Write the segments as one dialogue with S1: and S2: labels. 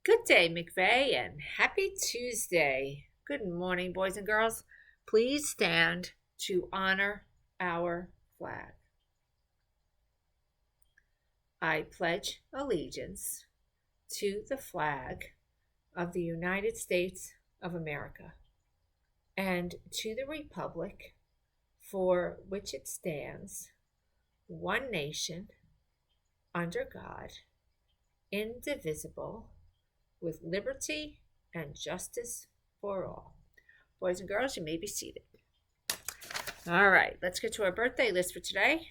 S1: Good day, McVeigh, and happy Tuesday. Good morning, boys and girls. Please stand to honor our flag. I pledge allegiance to the flag of the United States of America and to the republic for which it stands, one nation, under God, indivisible, with liberty and justice for all. Boys and girls, you may be seated. All right, let's get to our birthday list for today.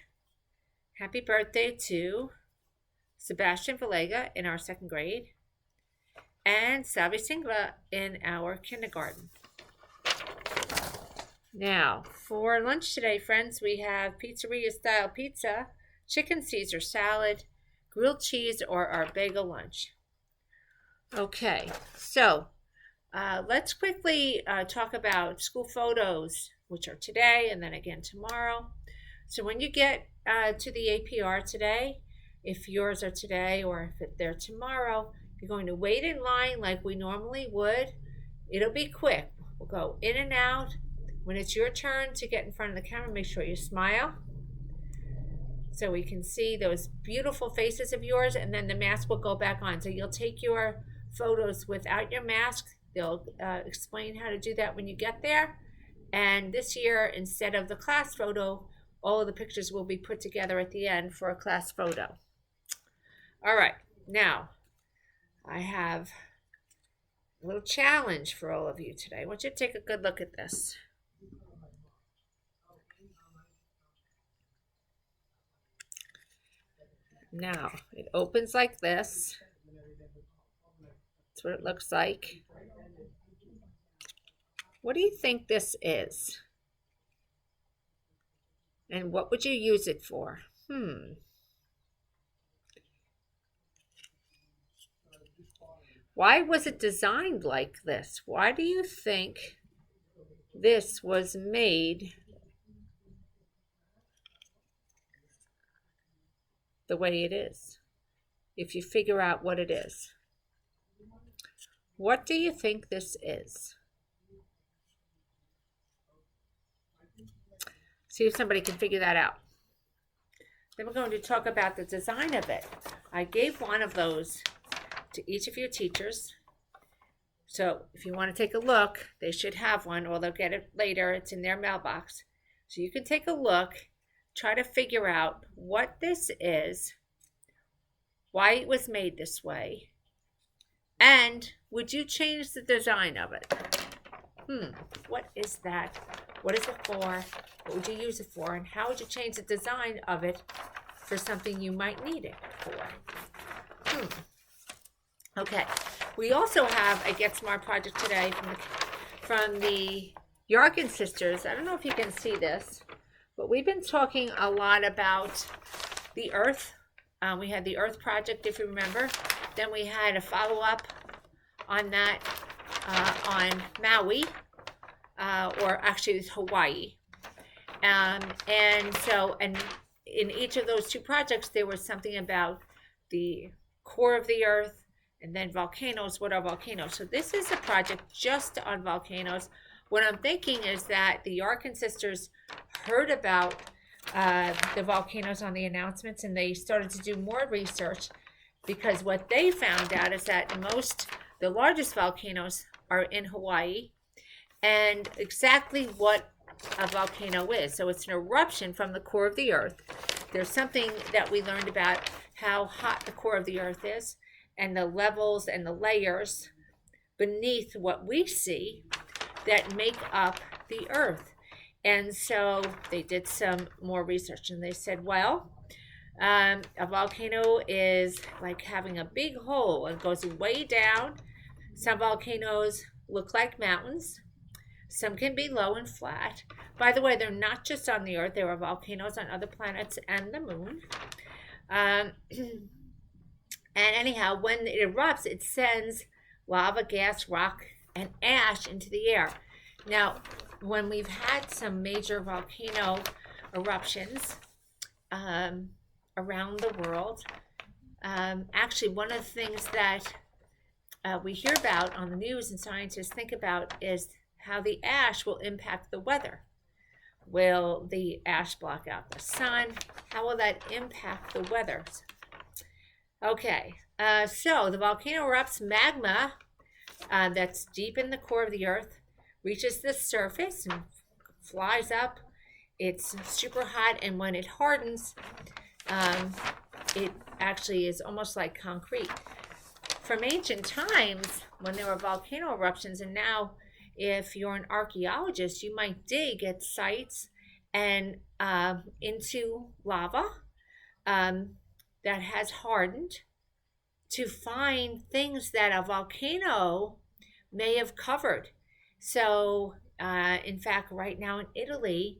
S1: Happy birthday to Sebastian Valega in our second grade and Salvi Singla in our kindergarten. Now, for lunch today, friends, we have pizzeria style pizza, chicken Caesar salad, grilled cheese, or our bagel lunch. Okay, so let's quickly talk about school photos, which are today and then again tomorrow. So when you get to the APR today, if yours are today or if they're tomorrow, you're going to wait in line like we normally would. It'll be quick. We'll go in and out. When it's your turn to get in front of the camera, make sure you smile so we can see those beautiful faces of yours, and then the mask will go back on. So you'll take your photos without your mask. They'll explain how to do that when you get there. And this year, instead of the class photo, all of the pictures will be put together at the end for a class photo. All right, now I have a little challenge for all of you today. I want you to take a good look at this. Now, it opens like this. That's what it looks like. What do you think this is? And what would you use it for? Why was it designed like this? Why do you think this was made the way it is? If you figure out what it is. What do you think this is? See if somebody can figure that out. Then we're going to talk about the design of it. I gave one of those to each of your teachers. So if you want to take a look, they should have one, or they'll get it later. It's in their mailbox. So you can take a look, try to figure out what this is, why it was made this way, and would you change the design of it? What is that? What is it for? What would you use it for? And how would you change the design of it for something you might need it for? Okay. We also have a Get Smart project today from the Yarkin sisters. I don't know if you can see this, but we've been talking a lot about the Earth. We had the Earth project, if you remember. Then we had a follow-up on that on Maui, or actually it's Hawaii. And in each of those two projects, there was something about the core of the Earth, and then volcanoes. What are volcanoes? So this is a project just on volcanoes. What I'm thinking is that the Yarkin sisters heard about the volcanoes on the announcements, and they started to do more research, because what they found out is that the largest volcanoes are in Hawaii, and exactly what a volcano is. So it's an eruption from the core of the Earth. There's something that we learned about how hot the core of the Earth is, and the levels and the layers beneath what we see that make up the Earth. And so they did some more research, and they said, well, a volcano is like having a big hole and goes way down. Some volcanoes look like mountains. Some can be low and flat. By the way, they're not just on the Earth. There are volcanoes on other planets and the moon. And anyhow, when it erupts, it sends lava, gas, rock, and ash into the air. Now, when we've had some major volcano eruptions around the world, actually one of the things that we hear about on the news and scientists think about is how the ash will impact the weather. Will the ash block out the sun? How will that impact the weather? Okay, so the volcano erupts. Magma that's deep in the core of the earth reaches the surface and flies up. It's super hot, and when it hardens, it actually is almost like concrete. From ancient times, when there were volcano eruptions, and now if you're an archaeologist, you might dig at sites and into lava that has hardened to find things that a volcano may have covered. So, in fact, right now in Italy,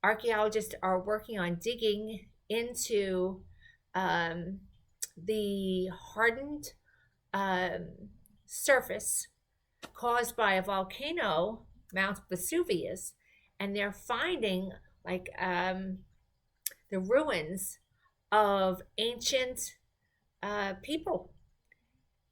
S1: archaeologists are working on digging into the hardened surface caused by a volcano, Mount Vesuvius, and they're finding like the ruins of ancient people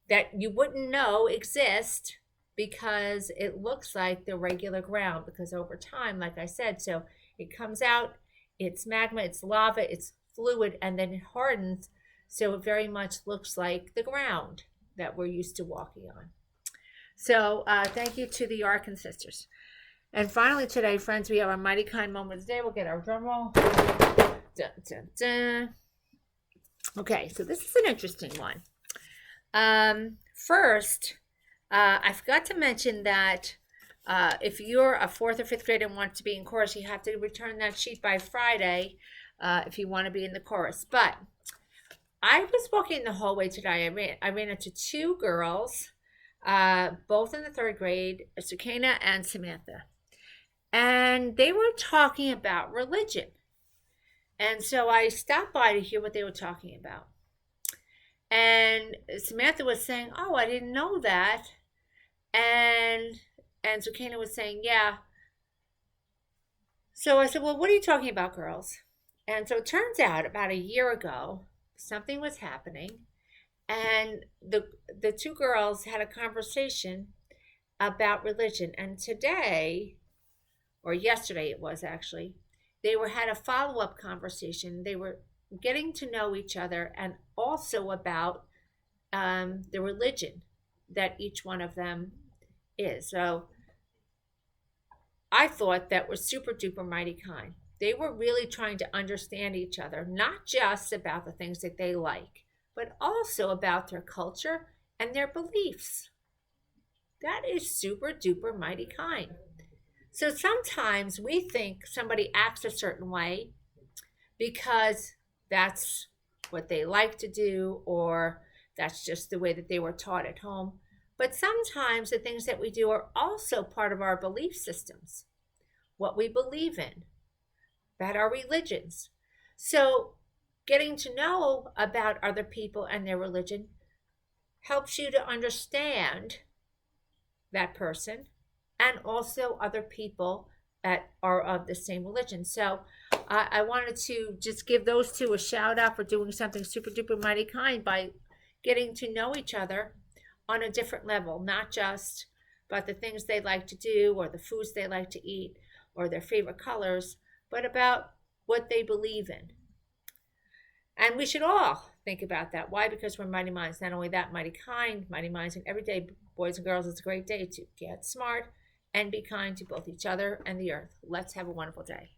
S1: that you wouldn't know exist because it looks like the regular ground, because over time, like I said, so it comes out, it's magma, it's lava, it's fluid, and then it hardens, so it very much looks like the ground that we're used to walking on. So thank you to the Arkan sisters. And finally today, friends, we have our Mighty Kind moment of the day. We'll get our drum roll. Dun, dun, dun. Okay, so this is an interesting one. First, I forgot to mention that if you're a 4th or 5th grader and want to be in chorus, you have to return that sheet by Friday if you want to be in the chorus. But I was walking in the hallway today. I ran into 2 girls, both in the 3rd grade, Sakina and Samantha. And they were talking about religion. And so I stopped by to hear what they were talking about. And Samantha was saying, oh, I didn't know that. And Sakina was saying, yeah. So I said, well, what are you talking about, girls? And so it turns out about a year ago, something was happening. And the 2 girls had a conversation about religion. And today, or yesterday it was actually, they had a follow-up conversation. They were getting to know each other and also about the religion that each one of them is. So I thought that was super duper mighty kind. They were really trying to understand each other, not just about the things that they like, but also about their culture and their beliefs. That is super duper mighty kind. So sometimes we think somebody acts a certain way because that's what they like to do, or that's just the way that they were taught at home. But sometimes the things that we do are also part of our belief systems, what we believe in, about our religions. So getting to know about other people and their religion helps you to understand that person and also other people that are of the same religion. So I wanted to just give those 2 a shout out for doing something super duper mighty kind by getting to know each other on a different level, not just about the things they like to do or the foods they like to eat or their favorite colors, but about what they believe in. And we should all think about that. Why? Because we're mighty minds. Not only that, mighty kind, mighty minds, and every day, boys and girls, it's a great day to get smart and be kind to both each other and the earth. Let's have a wonderful day.